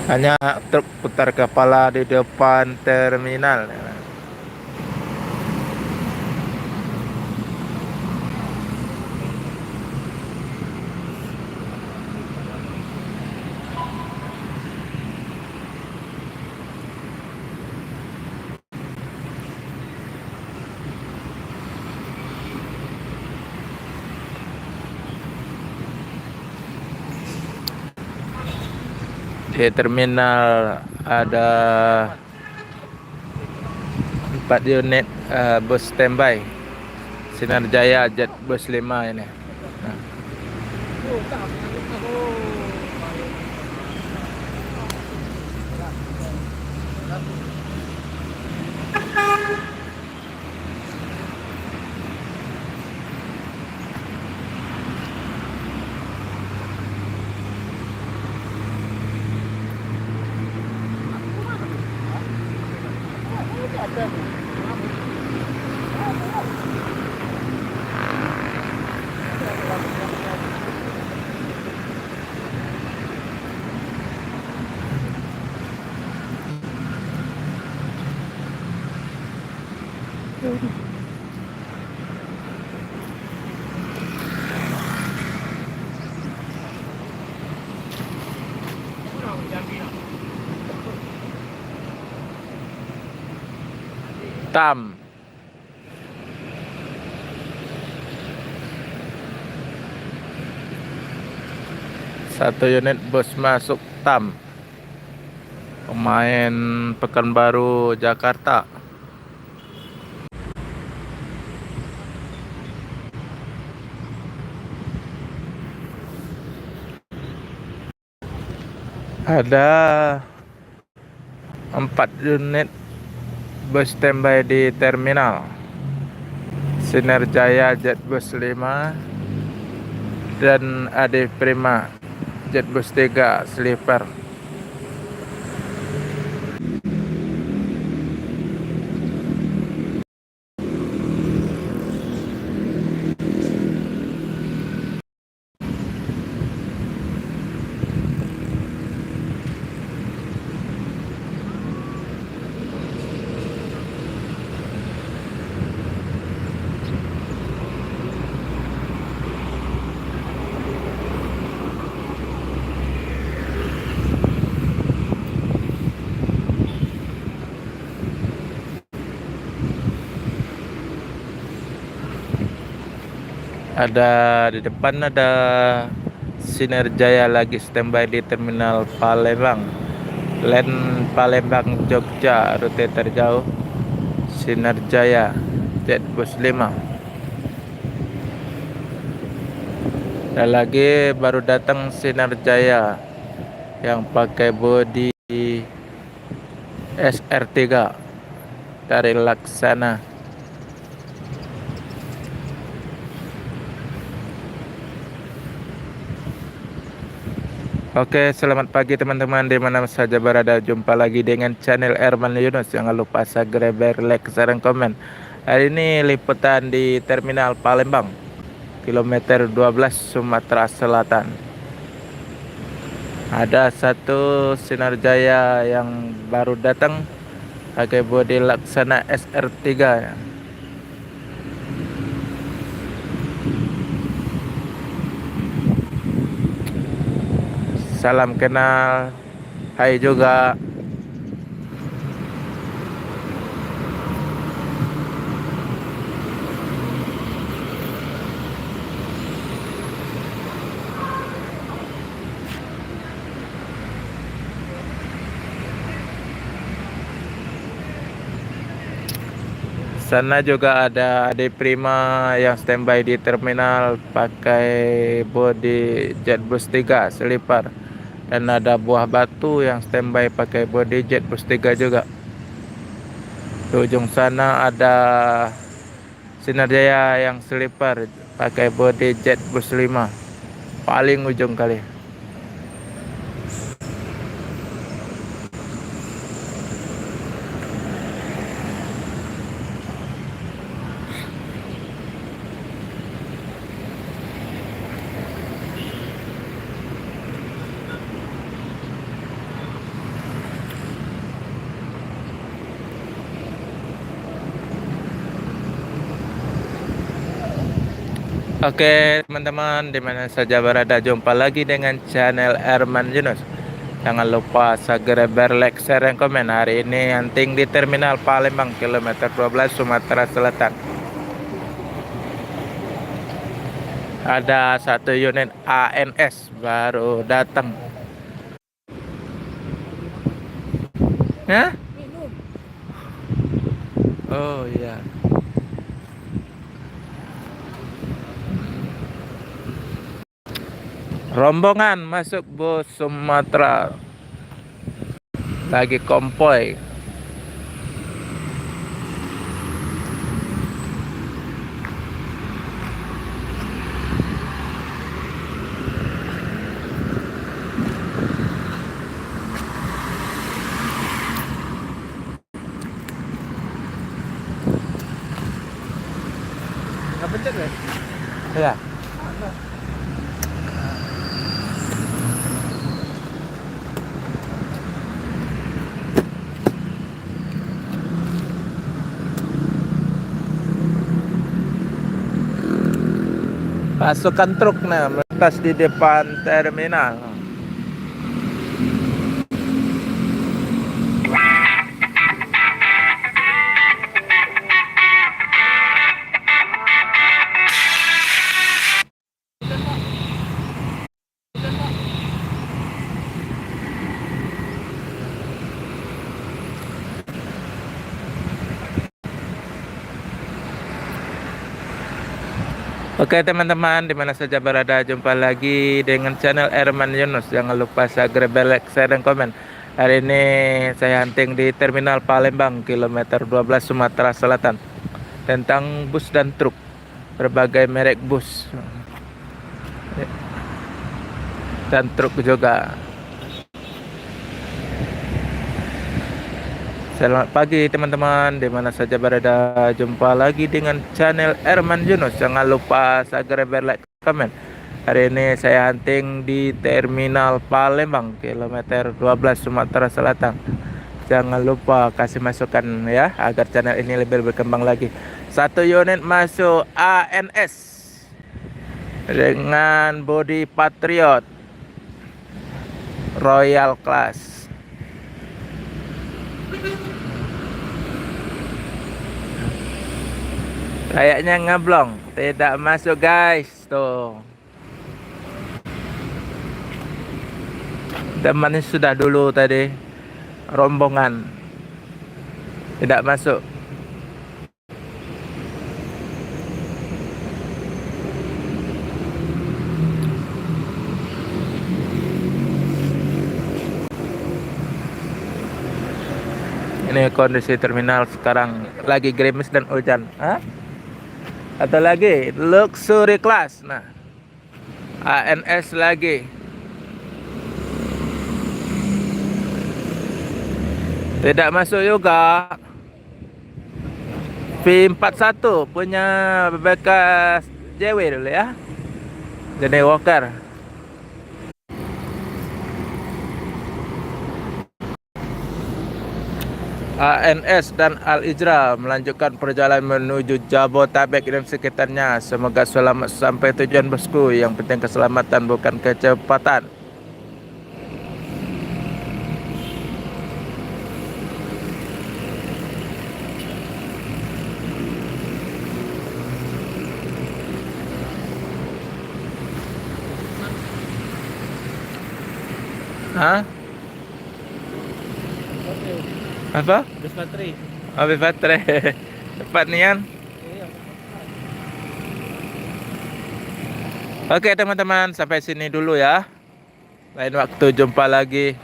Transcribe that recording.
Hanya truk putar kepala di depan terminal. Di terminal ada 4 unit bus standby Sinar Jaya Jet Bus 5 ini. Nah, Tam. Satu unit bus masuk Tam. Pemain Pekanbaru Jakarta. Ada 4 unit bus standby di terminal Sinar Jaya Jet Bus 5 dan Adi Prima Jet Bus 3 sleeper. Ada di depan ada Sinar Jaya lagi standby di terminal Palembang. Land Palembang Jogja rute terjauh Sinar Jaya Jet Bus 5. Dan lagi baru datang Sinar Jaya yang pakai bodi SR3 dari Laksana. Oke, selamat pagi teman-teman di mana saja berada. Jumpa lagi dengan channel Erman Yunus. Jangan lupa subscribe, like, share, dan komen. Hari ini liputan di Terminal Palembang, kilometer 12 Sumatera Selatan. Ada satu Sinar Jaya yang baru datang pakai bodi Laksana SR3. Salam kenal, hai juga. Sana juga ada Adi Prima yang standby di terminal pakai bodi Jet Bus 3 sleeper. Dan ada Buah Batu yang standby pakai bodi Jet Bus 3 juga. Di ujung sana ada Sinar Jaya yang sleeper pakai bodi Jet Bus 5. Paling ujung kali. Oke teman-teman, dimana saja berada, jumpa lagi dengan channel Herman Yunus. Jangan lupa segera like, share, dan komen. Hari ini hunting di Terminal Palembang, kilometer 12 Sumatera Selatan. Ada satu unit ANS baru datang. Hah? Oh iya. Rombongan masuk bus Sumatera. Lagi konvoy. Nggak pencet ya? Ya. Pasukan truk melintas di depan terminal. Oke teman-teman, dimana saja berada, jumpa lagi dengan channel Herman Yunus. Jangan lupa subscribe, like, share, dan komen. Hari ini saya hunting di Terminal Palembang, kilometer 12 Sumatera Selatan, tentang bus dan truk, berbagai merek bus dan truk juga. Selamat pagi teman-teman, dimana saja berada, jumpa lagi dengan channel Herman Yunus. Jangan lupa subscribe, like, komen. Hari ini saya hunting di Terminal Palembang, kilometer 12 Sumatera Selatan. Jangan lupa kasih masukan ya, agar channel ini lebih berkembang lagi. Satu unit masuk ANS dengan bodi Patriot Royal Class. Kayaknya ngeblong, tidak masuk guys. Tuh, temannya sudah dulu tadi, rombongan tidak masuk. Ini kondisi terminal sekarang, lagi gerimis dan hujan. Hah? Atau lagi luxury class. Nah, ANS lagi. Tidak masuk juga. V41 punya bekas JW dulu ya. Jadi Walker. ANS dan Al Ijra melanjutkan perjalanan menuju Jabodetabek dan sekitarnya. Semoga selamat sampai tujuan bosku. Yang penting keselamatan, bukan kecepatan. Hah? Apa? Habis baterai. Habis baterai. Cepat nian. Iya. Oke teman-teman, sampai sini dulu ya. Lain waktu jumpa lagi.